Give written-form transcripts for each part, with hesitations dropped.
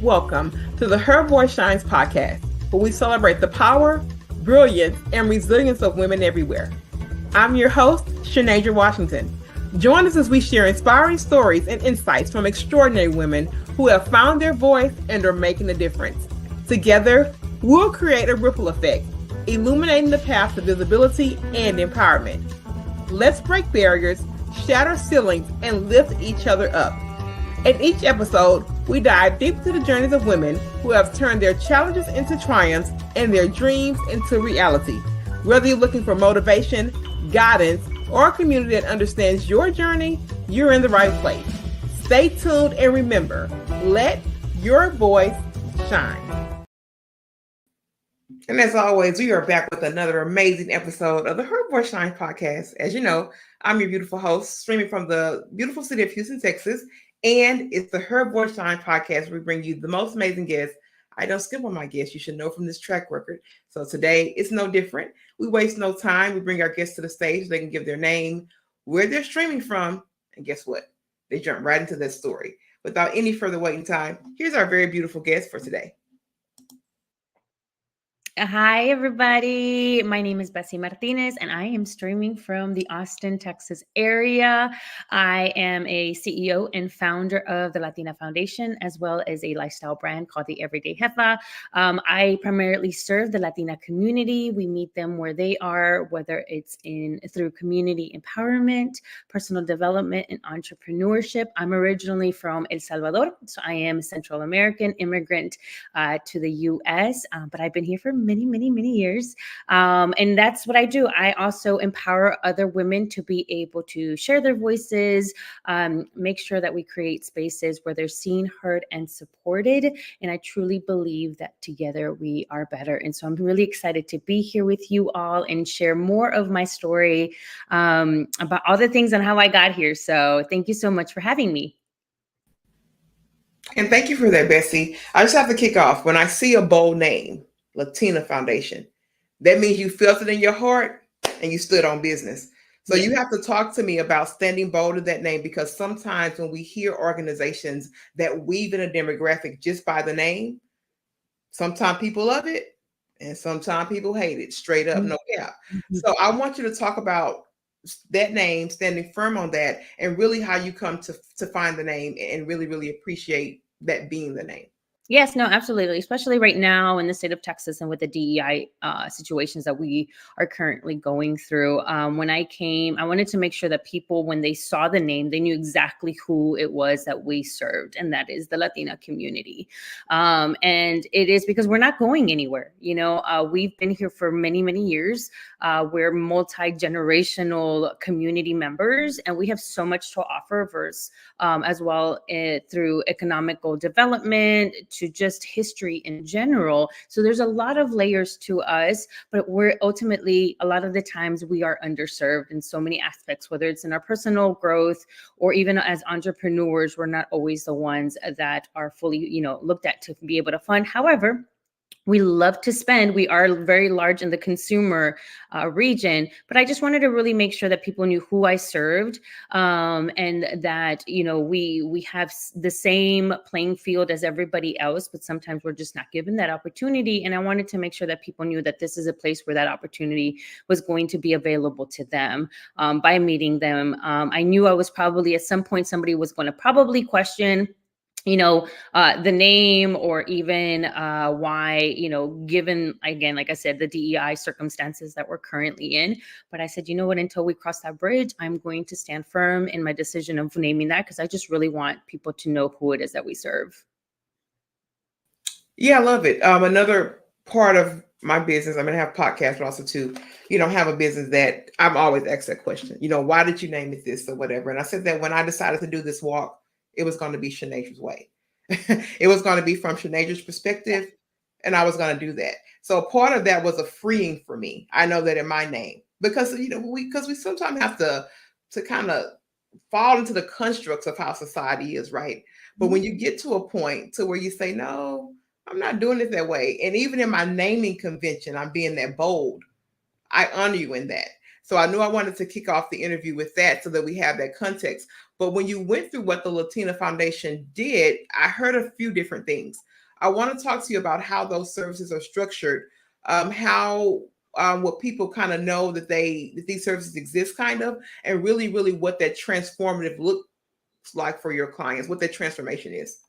Welcome to the Her Voice Shines podcast, where we celebrate the power, brilliance, and resilience of women everywhere. I'm your host, Shanasia Washington. Join us as we share inspiring stories and insights from extraordinary women who have found their voice and are making a difference. Together, we'll create a ripple effect, illuminating the path to visibility and empowerment. Let's break barriers, shatter ceilings, and lift each other up. In each episode, we dive deep into the journeys of women who have turned their challenges into triumphs and their dreams into reality. Whether you're looking for motivation, guidance, or a community that understands your journey, you're in the right place. Stay tuned and remember, let your voice shine. And as always, we are back with another amazing episode of the Her Voice Shine podcast. As you know, I'm your beautiful host, streaming from the beautiful city of Houston, Texas. And it's the Her Voice Shine podcast where we bring you the most amazing guests. I don't skip on my guests. You should know from this track record. So today, it's no different. We waste no time. We bring our guests to the stage. They can give their name, where they're streaming from, and guess what? They jump right into that story. Without any further waiting time, here's our very beautiful guest for today. Hi, everybody. My name is Bessy Martinez, and I am streaming from the Austin, Texas area. I am a CEO and founder of the Latina Foundation, as well as a lifestyle brand called the Everyday Jefa. I primarily serve the Latina community. We meet them where they are, whether it's through community empowerment, personal development, and entrepreneurship. I'm originally from El Salvador, so I am a Central American immigrant to the U.S., but I've been here for many years. And that's what I do. I also empower other women to be able to share their voices, make sure that we create spaces where they're seen, heard, and supported. And I truly believe that together we are better. And so I'm really excited to be here with you all and share more of my story about all the things and how I got here. So thank you so much for having me. And thank you for that, Bessy. I just have to kick off. When I see a bold name, Latina Foundation, that means you felt it in your heart and you stood on business. So you have to talk to me about standing bold in that name, because sometimes when we hear organizations that weave in a demographic just by the name, sometimes people love it and sometimes people hate it, straight up, no cap. So I want you to talk about that name, standing firm on that, and really how you come to find the name and really appreciate that being the name. Yes, no, absolutely. Especially right now in the state of Texas and with the DEI situations that we are currently going through. When I came, I wanted to make sure that people, when they saw the name, they knew exactly who it was that we served, and that is the Latina community. And it is because we're not going anywhere. You know, we've been here for many years. We're multi-generational community members, and we have so much to offer as well through economical development, to just history in general. So there's a lot of layers to us, but we're ultimately, a lot of the times we are underserved in so many aspects, whether it's in our personal growth or even as entrepreneurs, we're not always the ones that are fully, looked at to be able to fund. However, we love to spend. We are very large in the consumer region, but I just wanted to really make sure that people knew who I served, and that, we have the same playing field as everybody else, but sometimes we're just not given that opportunity. And I wanted to make sure that people knew that this is a place where that opportunity was going to be available to them by meeting them. I knew I was probably, at some point, somebody was going to probably question the name, or even why, given, again, like I said, the DEI circumstances that we're currently in. But I said, you know what, until we cross that bridge, I'm going to stand firm in my decision of naming that, because I just really want people to know who it is that we serve. Yeah, I love it. Another part of my business, I'm going to have podcasts, but also to, have a business that I'm always asked that question, why did you name it this or whatever? And I said that when I decided to do this walk, it was going to be Shanasia's way. It was going to be from Shanasia's perspective, and I was going to do that. So part of that was a freeing for me. I know that in my name, because we sometimes have to kind of fall into the constructs of how society is, right? But when you get to a point to where you say, no, I'm not doing it that way, and even in my naming convention, I'm being that bold. I honor you in that. So I knew I wanted to kick off the interview with that so that we have that context. But when you went through what the Latina Foundation did, I heard a few different things. I want to talk to you about how those services are structured, how what people kind of know that these services exist, kind of, and really, really what that transformative looks like for your clients, what that transformation is.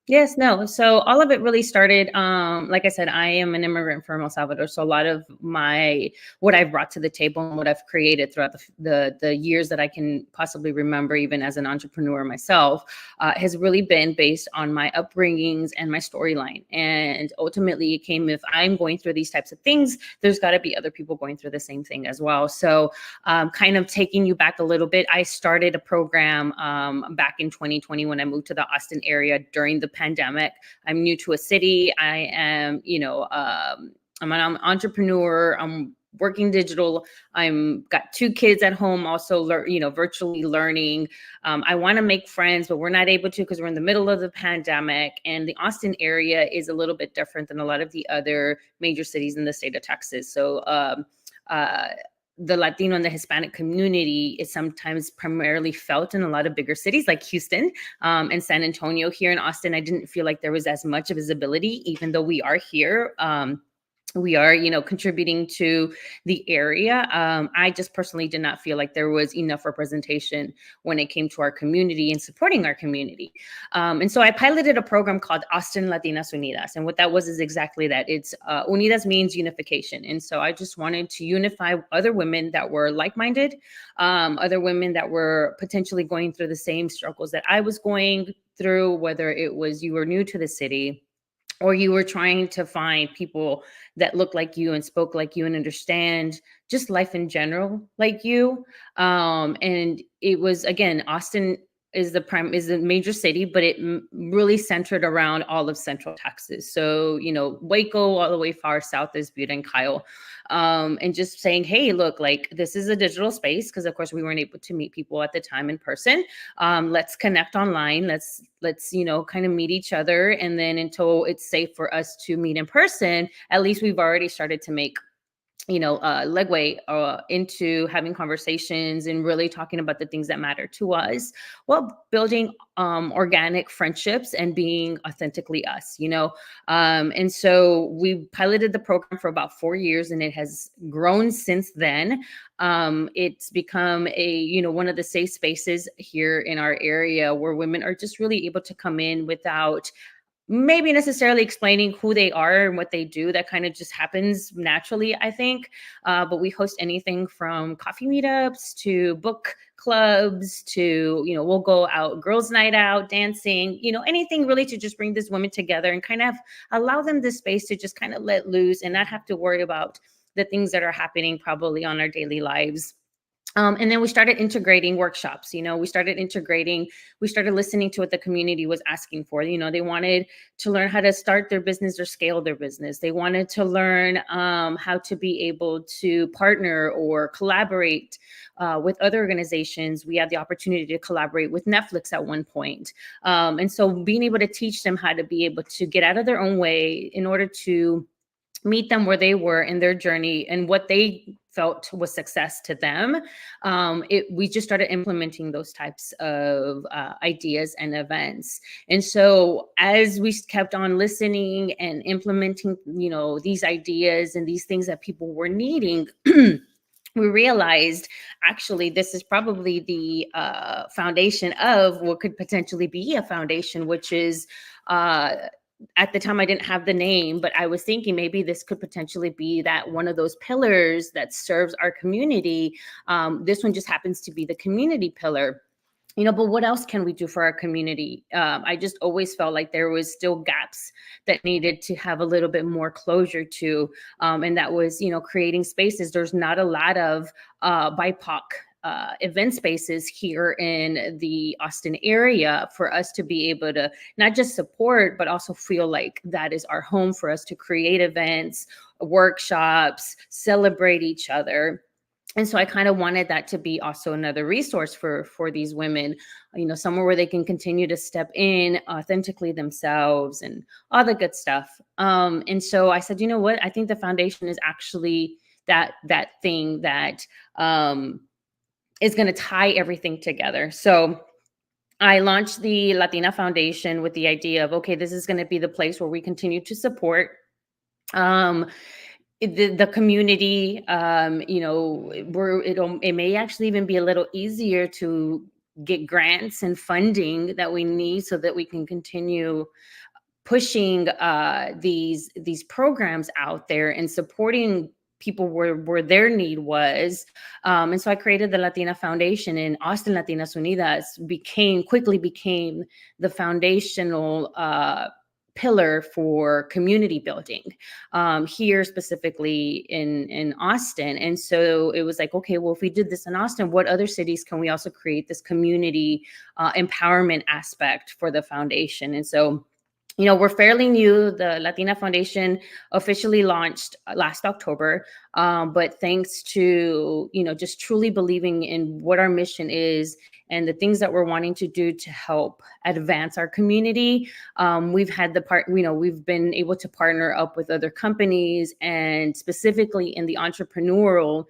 Yes, no. So all of it really started, like I said, I am an immigrant from El Salvador. So a lot of what I've brought to the table and what I've created throughout the years that I can possibly remember, even as an entrepreneur myself, has really been based on my upbringings and my storyline. And ultimately it came, if I'm going through these types of things, there's got to be other people going through the same thing as well. So kind of taking you back a little bit, I started a program back in 2020 when I moved to the Austin area during the pandemic. I'm new to a city. I am, I'm an entrepreneur. I'm working digital. I'm got 2 kids at home, also, virtually learning. I want to make friends, but we're not able to because we're in the middle of the pandemic. And the Austin area is a little bit different than a lot of the other major cities in the state of Texas. So, the Latino and the Hispanic community is sometimes primarily felt in a lot of bigger cities like Houston and San Antonio. Here in Austin, I didn't feel like there was as much visibility, even though we are here. We are, contributing to the area. I just personally did not feel like there was enough representation when it came to our community and supporting our community. And so I piloted a program called Austin Latinas Unidas. And what that was is exactly that. It's Unidas means unification. And so I just wanted to unify other women that were like-minded, other women that were potentially going through the same struggles that I was going through, whether it was you were new to the city or you were trying to find people that look like you and spoke like you and understand just life in general like you. And it was, again, Austin is a major city, but it really centered around all of Central Texas. So, Waco all the way far south is Butte and Kyle. And just saying, hey, look, like this is a digital space, because of course we weren't able to meet people at the time in person. Let's connect online. Let's kind of meet each other. And then until it's safe for us to meet in person, at least we've already started to make legway into having conversations and really talking about the things that matter to us, while building organic friendships and being authentically us, and so we piloted the program for about 4 years, and it has grown since then. It's become one of the safe spaces here in our area where women are just really able to come in without maybe necessarily explaining who they are and what they do. That kind of just happens naturally, I think. But we host anything from coffee meetups to book clubs to, we'll go out, girls' night out, dancing, anything really to just bring these women together and kind of allow them this space to just kind of let loose and not have to worry about the things that are happening probably on our daily lives. And then we started integrating workshops. We started listening to what the community was asking for. They wanted to learn how to start their business or scale their business. They wanted to learn how to be able to partner or collaborate with other organizations. We had the opportunity to collaborate with Netflix at one point. And so being able to teach them how to be able to get out of their own way in order to meet them where they were in their journey and what they felt was success to them. We just started implementing those types of ideas and events. And so as we kept on listening and implementing, these ideas and these things that people were needing, we realized actually this is probably the foundation of what could potentially be a foundation, which is at the time I didn't have the name, but I was thinking maybe this could potentially be that one of those pillars that serves our community. This one just happens to be the community pillar. But what else can we do for our community? I just always felt like there was still gaps that needed to have a little bit more closure to, and that was, creating spaces. There's not a lot of BIPOC event spaces here in the Austin area for us to be able to not just support, but also feel like that is our home for us to create events, workshops, celebrate each other. And so I kind of wanted that to be also another resource for these women, somewhere where they can continue to step in authentically themselves and all the good stuff. And so I said, you know what, I think the foundation is actually that thing that is going to tie everything together. So I launched the Latina Foundation with the idea of, okay, this is going to be the place where we continue to support the community. It may actually even be a little easier to get grants and funding that we need so that we can continue pushing these programs out there and supporting people where their need was. And so I created the Latina Foundation, and Austin Latinas Unidas quickly became the foundational pillar for community building here, specifically in Austin. And so it was like, okay, well, if we did this in Austin, what other cities can we also create this community empowerment aspect for the foundation? And so, we're fairly new. The Latina Foundation officially launched last October, but thanks to, just truly believing in what our mission is and the things that we're wanting to do to help advance our community, we've been able to partner up with other companies, and specifically in the entrepreneurial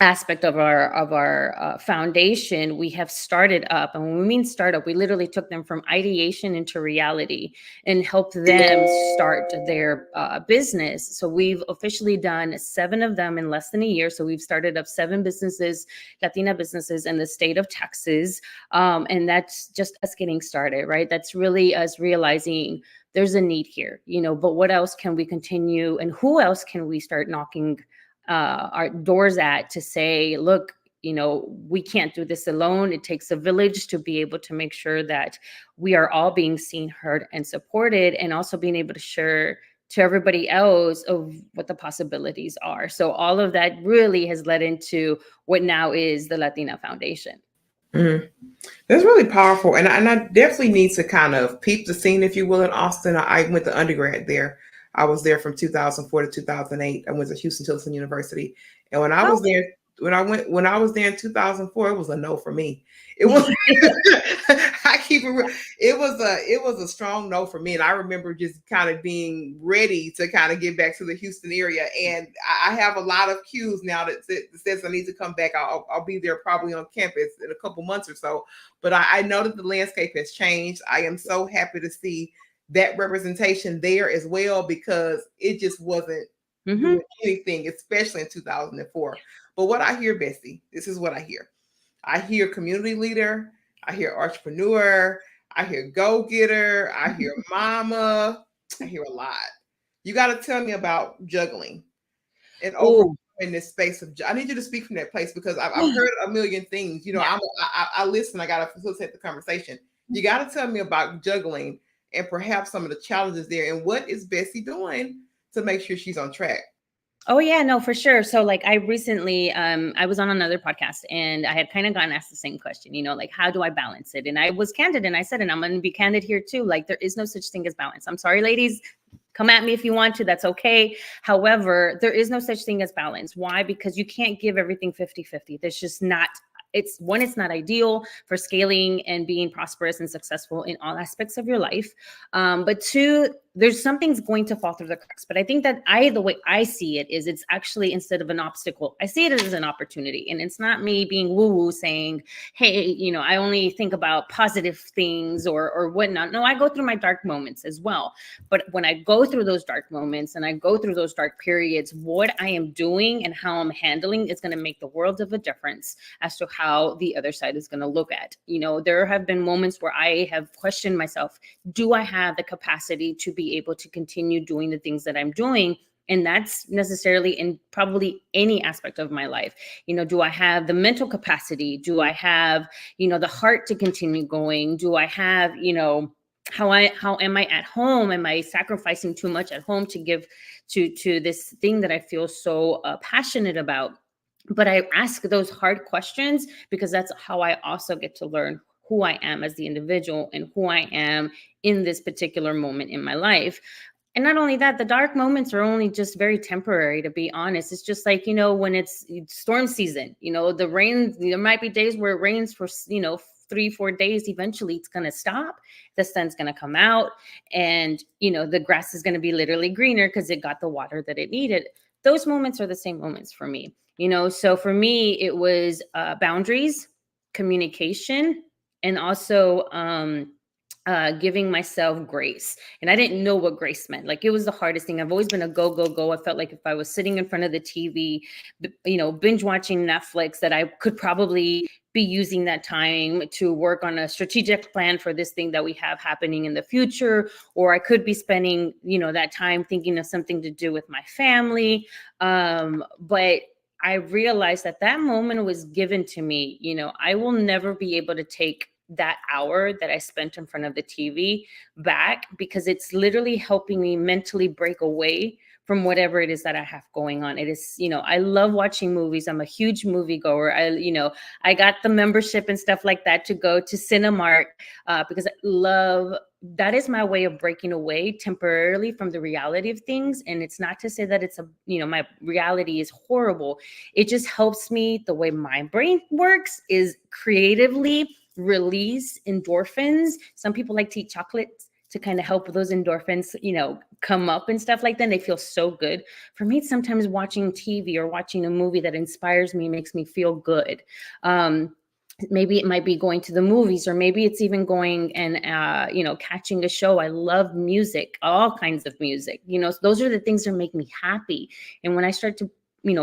aspect of our foundation, we have started up. And when we mean startup, we literally took them from ideation into reality and helped them start their business. So we've officially done 7 of them in less than a year. So we've started up 7 businesses, Latina businesses in the state of Texas. And that's just us getting started, right? That's really us realizing there's a need here, but what else can we continue, and who else can we start knocking our doors at to say, look, we can't do this alone. It takes a village to be able to make sure that we are all being seen, heard, and supported, and also being able to share to everybody else of what the possibilities are. So all of that really has led into what now is the Latina Foundation. Mm-hmm. That's really powerful. And I definitely need to kind of peep the scene, if you will, in Austin. I went to undergrad there. I was there from 2004 to 2008. I went to Houston-Tillotson University. And when I was there, when I was there in 2004, it was a no for me. It was it was a strong no for me. And I remember just kind of being ready to kind of get back to the Houston area. And I have a lot of cues now that says I need to come back. I'll be there probably on campus in a couple months or so. But I know that the landscape has changed. I am so happy to see that representation there as well, because it just wasn't doing anything, especially in 2004. But what I hear, Bessy, this is what I hear. I hear community leader, I hear entrepreneur, I hear go-getter, I hear mama, I hear a lot. You got to tell me about juggling and over in this space of. I need you to speak from that place, because I've heard a million things. I listen. I got to facilitate the conversation. You got to tell me about juggling and perhaps some of the challenges there, and what is Bessy doing to make sure she's on track? Oh yeah, no, for sure. So like I recently, I was on another podcast, and I had kind of gotten asked the same question, like, how do I balance it? And I was candid, and I said, and I'm going to be candid here too, like, there is no such thing as balance. I'm sorry, ladies, come at me if you want to, that's okay. However, there is no such thing as balance. Why? Because you can't give everything 50-50. There's just not. It's not ideal for scaling and being prosperous and successful in all aspects of your life. But 2, there's something's going to fall through the cracks. But I think that the way I see it is, it's actually, instead of an obstacle, I see it as an opportunity. And it's not me being woo-woo saying, hey, I only think about positive things or whatnot. No, I go through my dark moments as well. But when I go through those dark moments and I go through those dark periods, what I am doing and how I'm handling is going to make the world of a difference as to how the other side is going to look at. There have been moments where I have questioned myself, do I have the capacity to be able to continue doing the things that I'm doing? And that's necessarily in probably any aspect of my life. Do I have the mental capacity? Do I have, the heart to continue going? Do I have, how am I at home? Am I sacrificing too much at home to give to this thing that I feel so passionate about? But I ask those hard questions because that's how I also get to learn who I am as the individual and who I am in this particular moment in my life. And not only that, the dark moments are only just very temporary, to be honest. It's just like, when it's storm season, the rain, there might be days where it rains for, 3-4 days. Eventually it's going to stop. The sun's going to come out, and, the grass is going to be literally greener because it got the water that it needed. those moments are the same moments for me, so for me it was boundaries, communication, and also giving myself grace. And I didn't know what grace meant. Like, it was the hardest thing. I've always been a go, go, go. I felt like if I was sitting in front of the TV, binge watching Netflix, that I could probably be using that time to work on a strategic plan for this thing that we have happening in the future. Or I could be spending, that time thinking of something to do with my family. But I realized that moment was given to me. I will never be able to take that hour that I spent in front of the TV back, because it's literally helping me mentally break away from whatever it is that I have going on. It is, I love watching movies. I'm a huge movie goer. I got the membership and stuff like that to go to Cinemark because I love, that is my way of breaking away temporarily from the reality of things. And it's not to say that it's my reality is horrible. It just helps me. The way my brain works is creatively release endorphins. Some people like to eat chocolates to kind of help with those endorphins, come up and stuff like that. And they feel so good. For me, sometimes watching TV or watching a movie that inspires me makes me feel good. Maybe it might be going to the movies, or maybe it's even going and, catching a show. I love music, all kinds of music, so those are the things that make me happy. And when I start to,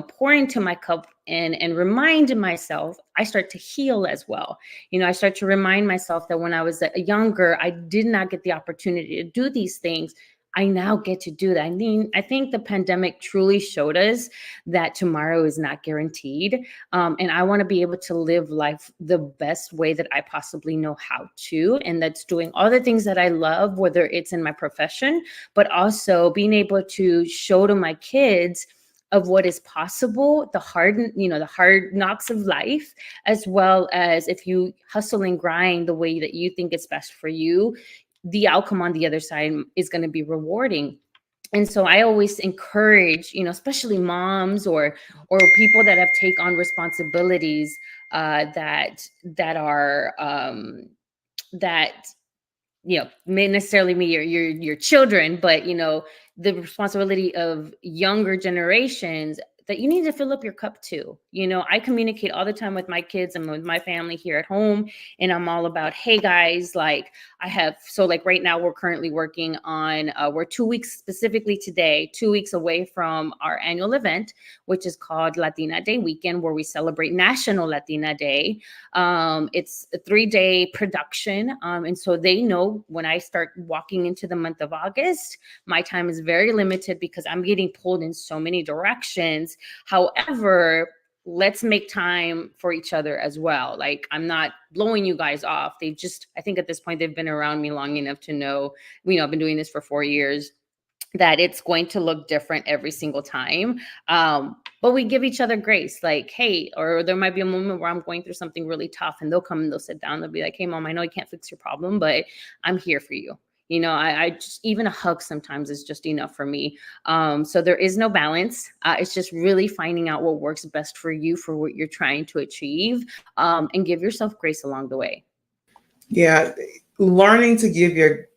pour into my cup and remind myself, I start to heal as well. I start to remind myself that when I was younger, I did not get the opportunity to do these things. I now get to do that. I mean, I think the pandemic truly showed us that tomorrow is not guaranteed. And I want to be able to live life the best way that I possibly know how to. And that's doing all the things that I love, whether it's in my profession, but also being able to show to my kids of what is possible, the hard knocks of life, as well as if you hustle and grind the way that you think it's best for you, the outcome on the other side is going to be rewarding. And so I always encourage, especially moms or people that have take on responsibilities that are that may necessarily be your children, but the responsibility of younger generations, that you need to fill up your cup too. I communicate all the time with my kids and with my family here at home. And I'm all about, hey guys, like right now we're currently working on, we're 2 weeks specifically today, 2 weeks away from our annual event, which is called Latina Day Weekend, where we celebrate National Latina Day. It's a 3-day production. And so they know when I start walking into the month of August, my time is very limited because I'm getting pulled in so many directions. However, let's make time for each other as well. Like, I'm not blowing you guys off. I think at this point, they've been around me long enough to know, I've been doing this for 4 years, that it's going to look different every single time. But we give each other grace, like, hey, or there might be a moment where I'm going through something really tough, and they'll come and they'll sit down. They'll be like, hey, mom, I know I can't fix your problem, but I'm here for you. I just, even a hug sometimes is just enough for me. So there is no balance. It's just really finding out what works best for you, for what you're trying to achieve, and give yourself grace along the way. Yeah. Learning to give your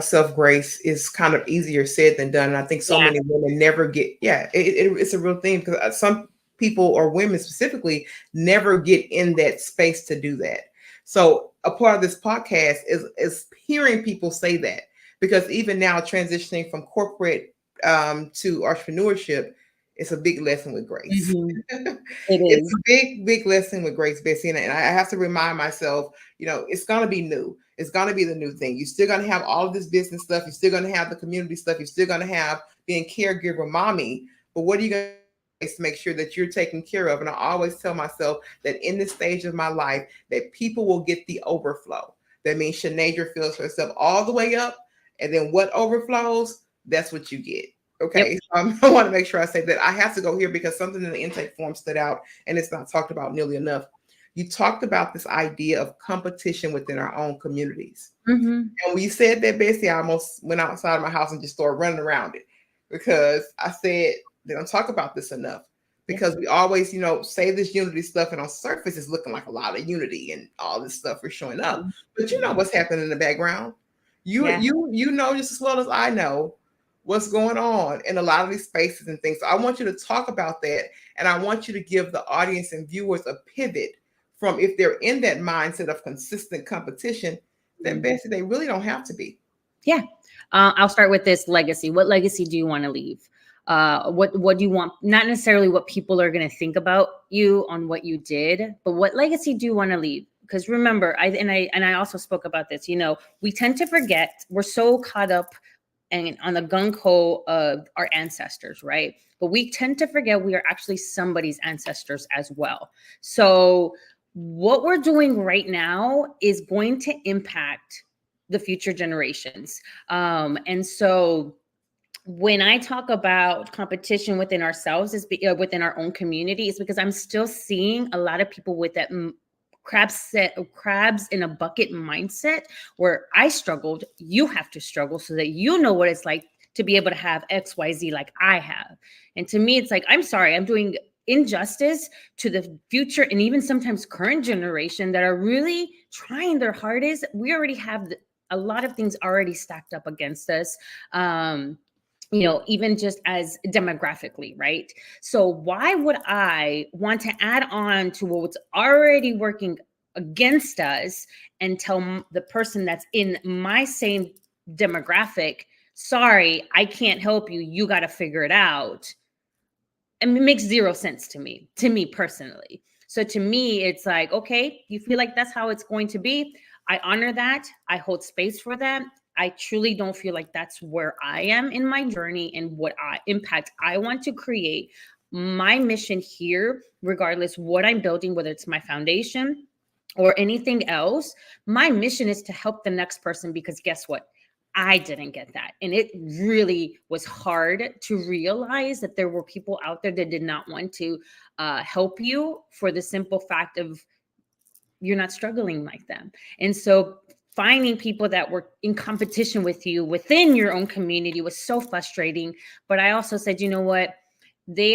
self grace is kind of easier said than done. And I think so many women never get, it's a real thing, because some people, or women specifically, never get in that space to do that. So a part of this podcast is hearing people say that, because even now, transitioning from corporate to entrepreneurship, it's a big lesson with grace. Mm-hmm. It's a big, big lesson with grace, Bessy. And I have to remind myself, it's going to be new. It's going to be the new thing. You're still going to have all of this business stuff. You're still going to have the community stuff. You're still going to have being caregiver mommy. But what are you going to make sure that you're taken care of? And I always tell myself that in this stage of my life, that people will get the overflow. That means Shanasia fills herself all the way up, and then what overflows, that's what you get. Okay. Yep. So I want to make sure I say that. I have to go here because something in the intake form stood out, and it's not talked about nearly enough. You talked about this idea of competition within our own communities. Mm-hmm. And when you said that, Bessy, I almost went outside of my house and just started running around it, because I said, they don't talk about this enough, because we always, say this unity stuff, and on surface it's looking like a lot of unity and all this stuff is showing up. But you know what's happening in the background. You know just as well as I know what's going on in a lot of these spaces and things. So I want you to talk about that. And I want you to give the audience and viewers a pivot from, if they're in that mindset of consistent competition, then Bessy, they really don't have to be. Yeah. I'll start with this legacy. What legacy do you want to leave? What do you want? Not necessarily what people are going to think about you on what you did, but what legacy do you want to leave? Because remember, I also spoke about this, we tend to forget, we're so caught up and on the gung-ho of our ancestors, right? But we tend to forget we are actually somebody's ancestors as well. So what we're doing right now is going to impact the future generations. And so when I talk about competition within ourselves, within our own community, is because I'm still seeing a lot of people with that crabs in a bucket mindset, where I struggled, you have to struggle so that you know what it's like to be able to have XYZ like I have. And to me, it's like, I'm sorry, I'm doing injustice to the future and even sometimes current generation that are really trying their hardest. We already have a lot of things already stacked up against us. Even just as demographically, right? So why would I want to add on to what's already working against us and tell the person that's in my same demographic, sorry, I can't help you, you got to figure it out? And it makes zero sense to me personally. So to me, it's like, okay, you feel like that's how it's going to be. I honor that. I hold space for that. I truly don't feel like that's where I am in my journey and what impact I want to create. My mission here, regardless what I'm building, whether it's my foundation or anything else, my mission is to help the next person, because guess what? I didn't get that. And it really was hard to realize that there were people out there that did not want to help you for the simple fact of you're not struggling like them. And so finding people that were in competition with you within your own community was so frustrating. But I also said, you know what? They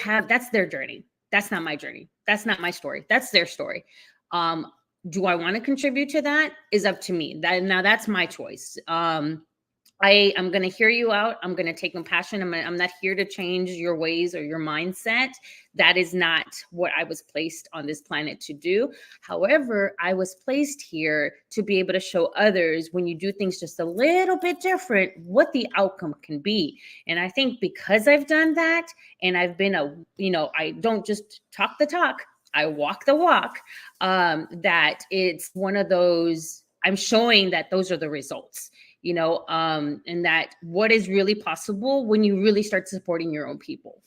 have, that's their journey. That's not my journey. That's not my story. That's their story. Do I want to contribute to that? Is up to me. Now that's my choice. I'm going to hear you out. I'm going to take compassion. I'm not here to change your ways or your mindset. That is not what I was placed on this planet to do. However, I was placed here to be able to show others, when you do things just a little bit different, what the outcome can be. And I think because I've done that, and I've been I don't just talk the talk, I walk the walk, that it's one of those, I'm showing that those are the results. And that what is really possible when you really start supporting your own people.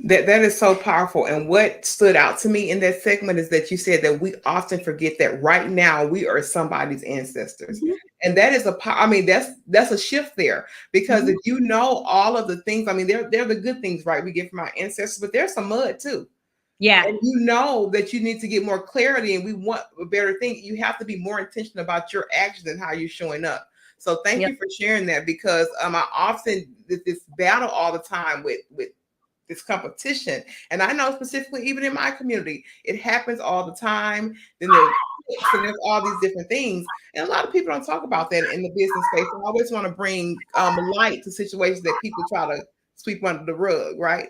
That is so powerful. And what stood out to me in that segment is that you said that we often forget that right now we are somebody's ancestors. Mm-hmm. And that is that's a shift there, because mm-hmm. if you know all of the things, they're the good things, right? We get from our ancestors, but there's some mud too. Yeah. And you know that you need to get more clarity, and we want a better thing. You have to be more intentional about your actions and how you're showing up. So thank you for sharing that, because I often this battle all the time with this competition. And I know specifically even in my community, it happens all the time. Then there's all these different things. And a lot of people don't talk about that in the business space. I always want to bring light to situations that people try to sweep under the rug, right?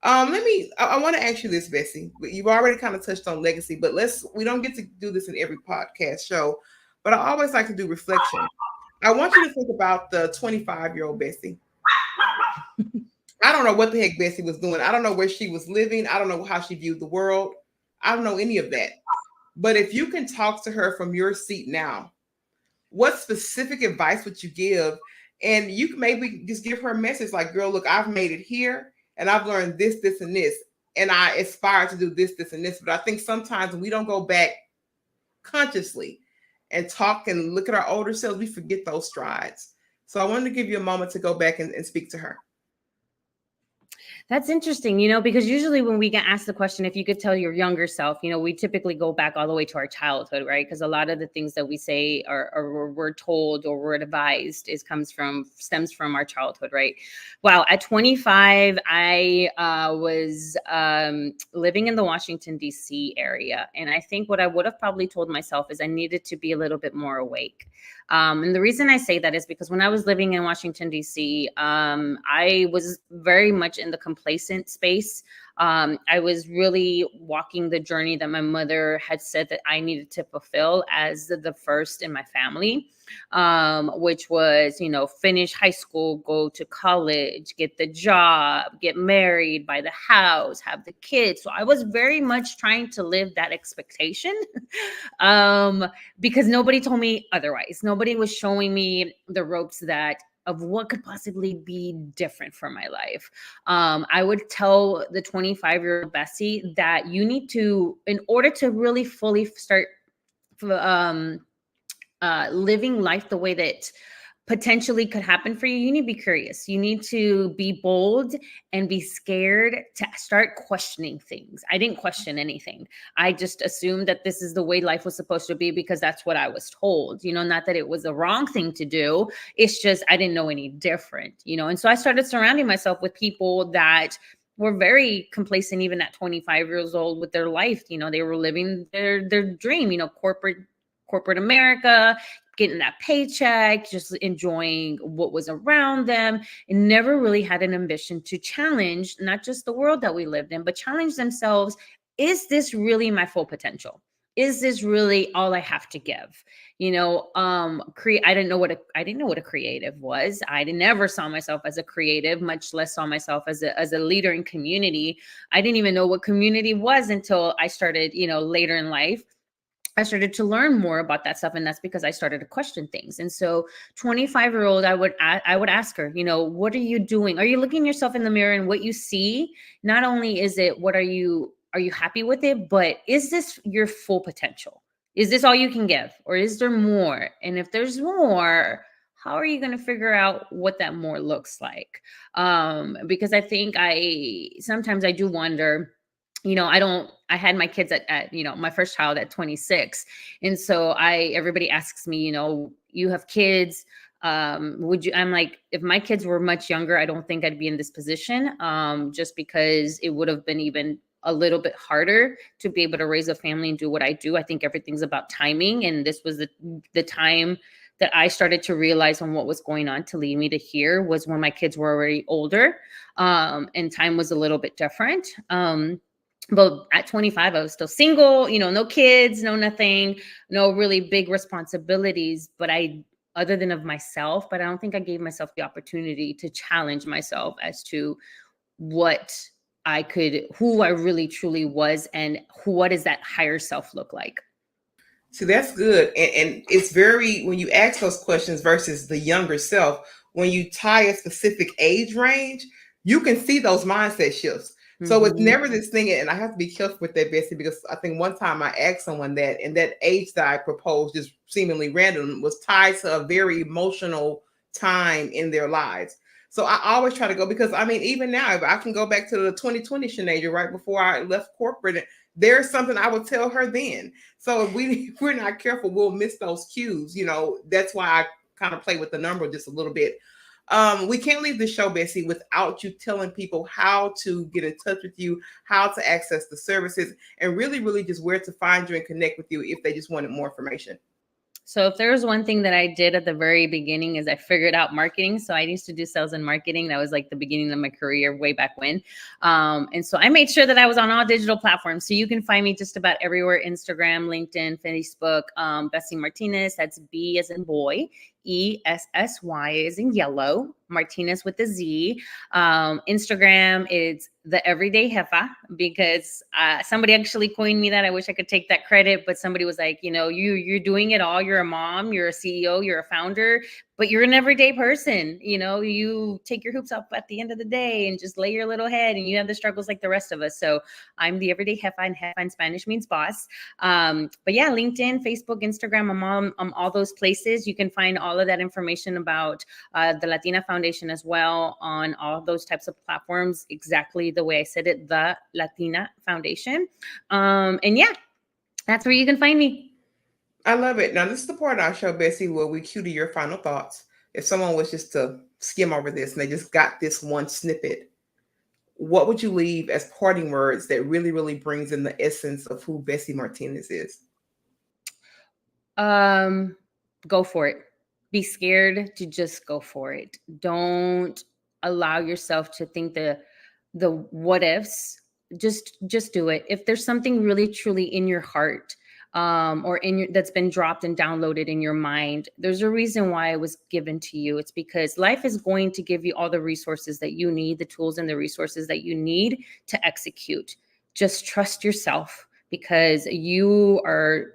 I want to ask you this, Bessy. You've already kind of touched on legacy, but we don't get to do this in every podcast show, but I always like to do reflection. I want you to think about the 25-year-old Bessy. I don't know what the heck Bessy was doing. I don't know where she was living. I don't know how she viewed the world. I don't know any of that. But if you can talk to her from your seat now, what specific advice would you give? And you can maybe just give her a message like, girl, look, I've made it here. And I've learned this, this, and this. And I aspire to do this, this, and this. But I think sometimes when we don't go back consciously and talk and look at our older selves, we forget those strides. So I wanted to give you a moment to go back and speak to her. That's interesting, because usually when we get asked the question, if you could tell your younger self, we typically go back all the way to our childhood, right? Because a lot of the things that we say or we're told or we're advised stems from our childhood, right? Wow. At 25, I was living in the Washington, D.C. area. And I think what I would have probably told myself is I needed to be a little bit more awake. And the reason I say that is because when I was living in Washington, D.C., I was very much in the complacent space. I was really walking the journey that my mother had said that I needed to fulfill as the first in my family, which was, finish high school, go to college, get the job, get married, buy the house, have the kids. So I was very much trying to live that expectation. Because nobody told me otherwise. Nobody was showing me the ropes of what could possibly be different for my life. I would tell the 25-year-old Bessy that you need to, in order to really fully start living life the way that potentially could happen for you, you need to be curious. You need to be bold and be scared to start questioning things. I didn't question anything. I just assumed that this is the way life was supposed to be because that's what I was told, not that it was the wrong thing to do. It's just, I didn't know any different, and so I started surrounding myself with people that were very complacent, even at 25 years old with their life. They were living their dream, corporate America, getting that paycheck, just enjoying what was around them, and never really had an ambition to challenge not just the world that we lived in, but challenge themselves. Is this really my full potential? Is this really all I have to give? I didn't know what a creative was. I never saw myself as a creative, much less saw myself as a leader in community. I didn't even know what community was until I started, later in life. I started to learn more about that stuff. And that's because I started to question things. And so 25-year-old, I would ask her, what are you doing? Are you looking yourself in the mirror, and what you see? Not only is it, are you happy with it, but is this your full potential? Is this all you can give, or is there more? And if there's more, how are you going to figure out what that more looks like? Because I think sometimes I do wonder, I had my kids at my first child at 26. And so everybody asks me, you have kids. I'm like, if my kids were much younger, I don't think I'd be in this position. Just because it would have been even a little bit harder to be able to raise a family and do what I do. I think everything's about timing. And this was the time that I started to realize on what was going on to lead me to here was when my kids were already older. And time was a little bit different. But at 25, I was still single, no kids, no nothing, no really big responsibilities, other than of myself, but I don't think I gave myself the opportunity to challenge myself as to who I really truly was, and what does that higher self look like? See, that's good. And it's when you ask those questions versus the younger self, when you tie a specific age range, you can see those mindset shifts. So it's never this thing, and I have to be careful with that, Bessy, because I think one time I asked someone that, and that age that I proposed, just seemingly random, was tied to a very emotional time in their lives. So I always try to go, because even now, if I can go back to the 2020 Shanasia, right before I left corporate, there's something I would tell her then. So if we're not careful, we'll miss those cues. That's why I kind of play with the number just a little bit. We can't leave the show, Bessy, without you telling people how to get in touch with you, how to access the services, and really, really just where to find you and connect with you if they just wanted more information. So if there was one thing that I did at the very beginning is I figured out marketing. So I used to do sales and marketing. That was like the beginning of my career way back when. And so I made sure that I was on all digital platforms. So you can find me just about everywhere: Instagram, LinkedIn, Facebook, Bessy Martinez. That's B as in boy, ESSY as in yellow, Martinez with a Z. Instagram, it's the Everyday Jefa, because somebody actually coined me that. I wish I could take that credit, but somebody was like, you're doing it all. You're a mom, you're a CEO, you're a founder. but you're an everyday person. You know, you take your hoops up at the end of the day and just lay your little head, and you have the struggles like the rest of us. So I'm the Everyday Jefa, and Jefa in Spanish means boss. But yeah, LinkedIn, Facebook, Instagram, I'm all those places. You can find all of that information about the Latina Foundation as well on all those types of platforms, exactly the way I said it, the Latina Foundation. And yeah, that's where you can find me. I love it. Now, this is the part of our show, Bessy, where we cue to your final thoughts. If someone was just to skim over this and they just got this one snippet, what would you leave as parting words that really, really brings in the essence of who Bessy Martinez is? Go for it. Be scared to just go for it. Don't allow yourself to think the what ifs. Just do it. If there's something really truly in your heart, or in your that's been dropped and downloaded in your mind, there's a reason why it was given to you. It's because life is going to give you all the resources that you need, the tools and the resources that you need to execute. Just trust yourself, because you are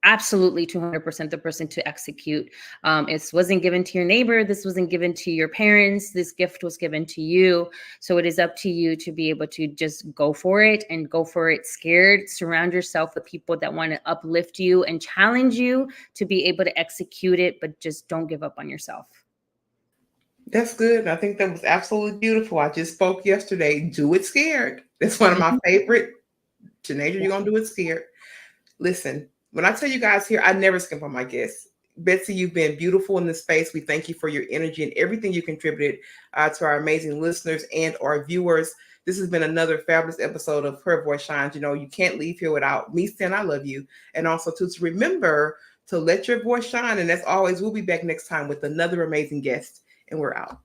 absolutely 200% the person to execute. It wasn't given to your neighbor. This wasn't given to your parents. This gift was given to you. So it is up to you to be able to just go for it, and go for it scared. Surround yourself with people that want to uplift you and challenge you to be able to execute it, but just don't give up on yourself. That's good. I think that was absolutely beautiful. I just spoke yesterday. Do it scared. That's one of my favorite. Teenager, you're going to do it scared. Listen, when I tell you guys here, I never skimp on my guests. Bessy, you've been beautiful in this space. We thank you for your energy and everything you contributed to our amazing listeners and our viewers. This has been another fabulous episode of Her Voice Shines. You know, you can't leave here without me saying I love you. And also to remember to let your voice shine. And as always, we'll be back next time with another amazing guest. And we're out.